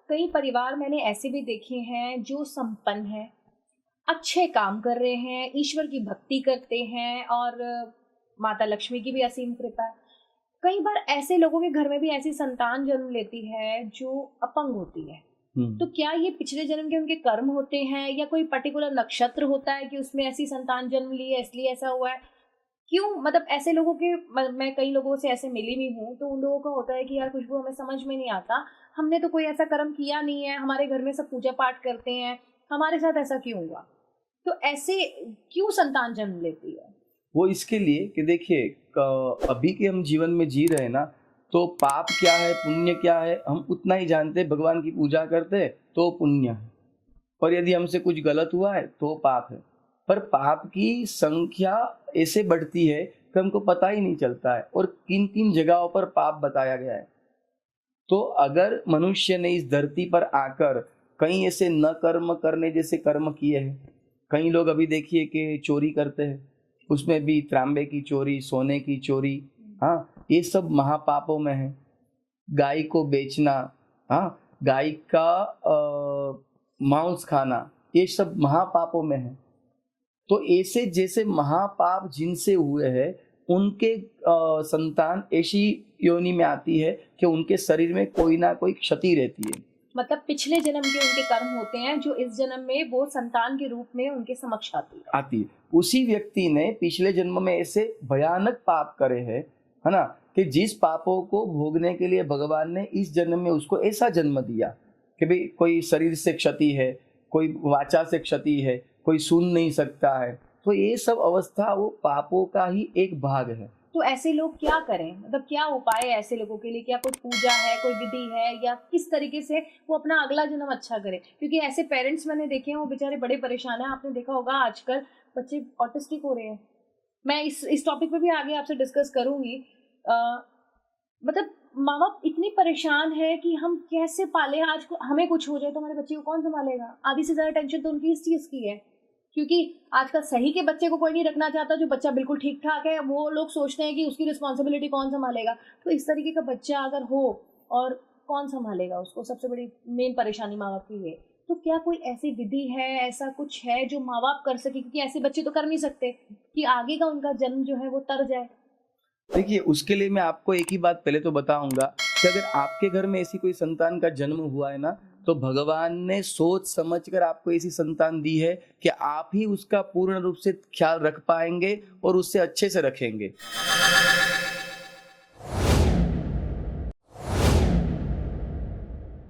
कई परिवार मैंने ऐसे भी देखे हैं जो संपन्न हैं, अच्छे काम कर रहे हैं, ईश्वर की भक्ति करते हैं और माता लक्ष्मी की भी असीम कृपा है। कई बार ऐसे लोगों के घर में भी ऐसी संतान जन्म लेती है जो अपंग होती है। तो हुँ। क्या ये पिछले जन्म के उनके कर्म होते हैं या कोई पर्टिकुलर नक्षत्र होता है कि उसमें ऐसी संतान जन्म ली है इसलिए ऐसा हुआ है? क्यों मतलब ऐसे लोगों के मैं कई लोगों से ऐसे मिली भी हूँ, तो उन लोगों का होता है कि यार खुशबू हमें समझ में नहीं आता, हमने तो कोई ऐसा कर्म किया नहीं है, हमारे घर में सब पूजा-पाठ करते हैं, हमारे साथ ऐसा क्यों हुआ? तो ऐसे क्यों संतान जन्म लेती है? वो इसके लिए कि देखिए अभी के हम जीवन में जी रहे हैं ना, तो पाप क्या है, पुण्य क्या है, हम उतना ही जानते हैं। भगवान की पूजा करते हैं, तो पुण्य है। और यदि हमसे कुछ गलत हुआ है, तो पाप है। पर पाप की संख्या ऐसे बढ़ती है कि हमको पता ही नहीं चलता है और किन-किन जगहों पर पाप बताया गया है। तो अगर मनुष्य ने इस धरती पर आकर कहीं ऐसे न कर्म करने जैसे कर्म किए हैं, कई लोग अभी देखिए कि चोरी करते हैं, उसमें भी तांबे की चोरी, सोने की चोरी, हाँ, ये सब महापापों में है। गाय को बेचना, हाँ, गाय का मांस खाना, ये सब महापापों में है। तो ऐसे जैसे महापाप जिनसे हुए हैं, उनके संतान ऐसी योनि में आती है कि उनके शरीर में कोई ना कोई क्षति रहती है, मतलब पिछले जन्म के उनके कर्म होते हैं जो इस जन्म में वो संतान के रूप में उनके समक्ष आती है। आती है। उसी व्यक्ति ने पिछले जन्म में ऐसे भयानक पाप करे हैं, है ना? कि जिस पापों को भोगने के लिए भगवान ने इस जन्म में उसको ऐसा जन्म दिया कि भई कोई शरीर से क्षति है, कोई वाचा से क्षति है, कोई सुन नहीं सकता है। तो ये सब अवस्था वो पापों का ही एक भाग है। तो ऐसे लोग क्या करें? मतलब क्या उपाय है ऐसे लोगों के लिए? क्या कोई पूजा है, कोई विधि है या किस तरीके से वो अपना अगला जन्म अच्छा करें? क्योंकि ऐसे पेरेंट्स मैंने देखे हैं वो बेचारे बड़े परेशान हैं। आपने देखा होगा आजकल बच्चे ऑटिस्टिक हो रहे हैं। मैं इस टॉपिक पे भी आगे आपसे डिस्कस करूँगी। अ, मतलब माँ-बाप इतने परेशान हैं कि हम कैसे पालें आज को हमें कुछ हो जाए तो हमारे बच्चे को कौन सँभालेगा? आधी से ज़्यादा टेंशन तो उनकी इस चीज़ की है। क्योंकि आजकल सही के बच्चे को कोई नहीं रखना चाहता, जो बच्चा बिल्कुल ठीक-ठाक है, वो लोग सोचते हैं कि उसकी रिस्पॉन्सिबिलिटी कौन सँभालेगा? तो इस तरीके का बच्चा अगर हो और कौन सँभालेगा उसको? सबसे बड़ी मेन परेशानी माँ-बाप की ये। तो क्या कोई ऐसी विधि है, ऐसा कुछ है जो माँ-बाप कर सकें? क्योंकि ऐसे बच्चे तो कर नहीं सकते कि आगे का उनका जन्म जो है वो तर जाए। देखिए, उसके लिए मैं आपको एक ही बात पहले तो बताऊँगा कि अगर आपके घर में ऐसी कोई संतान का जन्म हुआ है ना, तो भगवान ने सोच समझ कर आपको ऐसी संतान दी है कि आप ही उसका पूर्ण रूप से ख़्याल रख पाएँगे और उससे अच्छे से रखेंगे।